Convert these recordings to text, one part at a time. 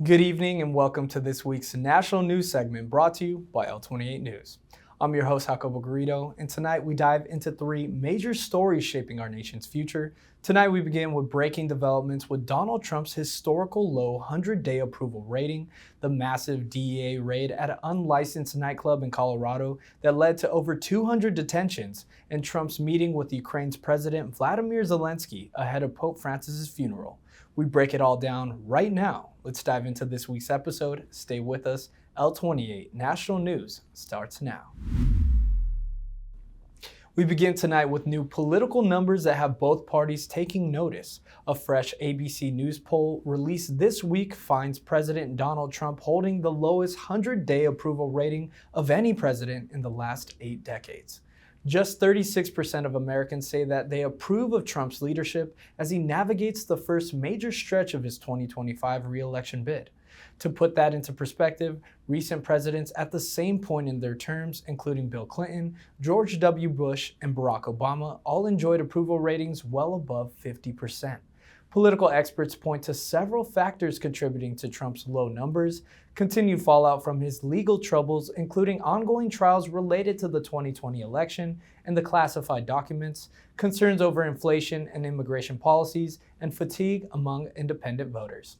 Good evening and welcome to this week's national news segment brought to you by L28 News. I'm your host, Jacobo Garrido, and tonight we dive into three major stories shaping our nation's future. Tonight we begin with breaking developments with Donald Trump's historical low 100-day approval rating, the massive DEA raid at an unlicensed nightclub in Colorado that led to over 200 detentions, and Trump's meeting with Ukraine's President Vladimir Zelensky ahead of Pope Francis's funeral. We break it all down right now. Let's dive into this week's episode. Stay with us. L28 National News starts now. We begin tonight with new political numbers that have both parties taking notice. A fresh ABC News poll released this week finds President Donald Trump holding the lowest 100-day approval rating of any president in the last 8 decades. Just 36% of Americans say that they approve of Trump's leadership as he navigates the first major stretch of his 2025 re-election bid. To put that into perspective, recent presidents at the same point in their terms, including Bill Clinton, George W. Bush, and Barack Obama, all enjoyed approval ratings well above 50%. Political experts point to several factors contributing to Trump's low numbers: continued fallout from his legal troubles, including ongoing trials related to the 2020 election and the classified documents, concerns over inflation and immigration policies, and fatigue among independent voters.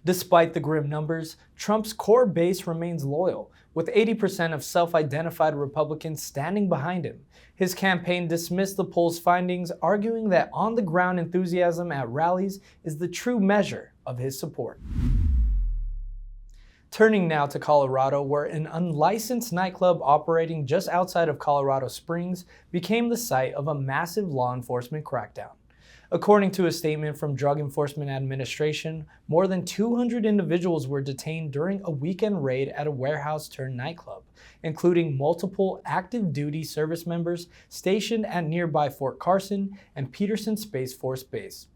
Despite the grim numbers, Trump's core base remains loyal, with 80% of self-identified Republicans standing behind him. His campaign dismissed the poll's findings, arguing that on-the-ground enthusiasm at rallies is the true measure of his support. Turning now to Colorado, where an unlicensed nightclub operating just outside of Colorado Springs became the site of a massive law enforcement crackdown. According to a statement from Drug Enforcement Administration, more than 200 individuals were detained during a weekend raid at a warehouse-turned-nightclub, including multiple active duty service members stationed at nearby Fort Carson and Peterson Space Force Base.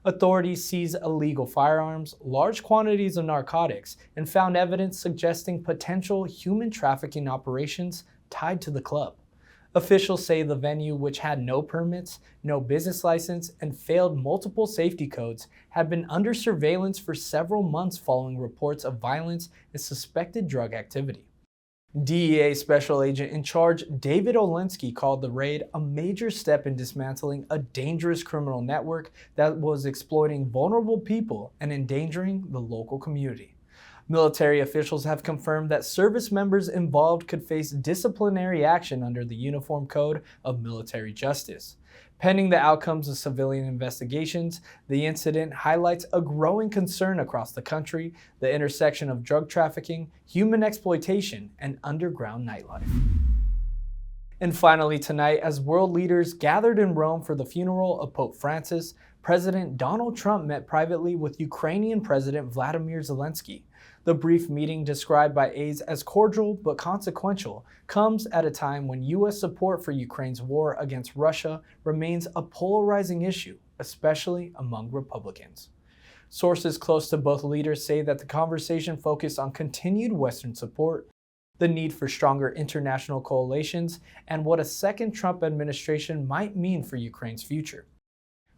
Authorities seized illegal firearms, large quantities of narcotics, and found evidence suggesting potential human trafficking operations tied to the club. Officials say the venue, which had no permits, no business license, and failed multiple safety codes, had been under surveillance for several months following reports of violence and suspected drug activity. DEA Special Agent in charge David Zelensky called the raid a major step in dismantling a dangerous criminal network that was exploiting vulnerable people and endangering the local community. Military officials have confirmed that service members involved could face disciplinary action under the Uniform Code of Military Justice. Pending the outcomes of civilian investigations, the incident highlights a growing concern across the country: the intersection of drug trafficking, human exploitation, and underground nightlife. And finally tonight, as world leaders gathered in Rome for the funeral of Pope Francis, President Donald Trump met privately with Ukrainian President Vladimir Zelensky. The brief meeting, described by aides as cordial but consequential, comes at a time when U.S. support for Ukraine's war against Russia remains a polarizing issue, especially among Republicans. Sources close to both leaders say that the conversation focused on continued Western support, the need for stronger international coalitions, and what a second Trump administration might mean for Ukraine's future.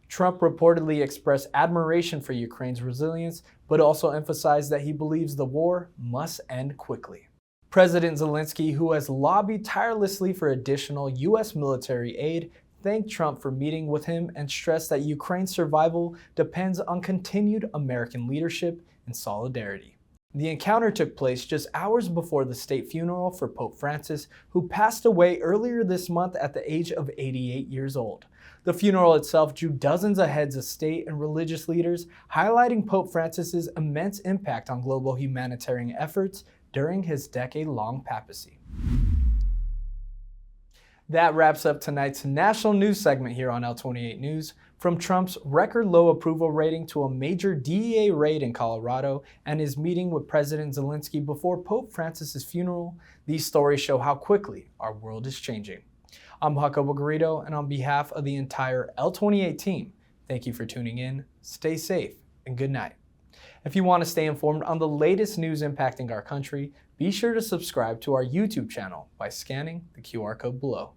Trump reportedly expressed admiration for Ukraine's resilience, but also emphasized that he believes the war must end quickly. President Zelensky, who has lobbied tirelessly for additional U.S. military aid, thanked Trump for meeting with him and stressed that Ukraine's survival depends on continued American leadership and solidarity. The encounter took place just hours before the state funeral for Pope Francis, who passed away earlier this month at the age of 88 years old. The funeral itself drew dozens of heads of state and religious leaders, highlighting Pope Francis's immense impact on global humanitarian efforts during his decade-long papacy. That wraps up tonight's national news segment here on L28 News. From Trump's record low approval rating to a major DEA raid in Colorado and his meeting with President Zelensky before Pope Francis's funeral, these stories show how quickly our world is changing. I'm Jacobo Garrido, and on behalf of the entire L28 team, thank you for tuning in, stay safe, and good night. If you want to stay informed on the latest news impacting our country, be sure to subscribe to our YouTube channel by scanning the QR code below.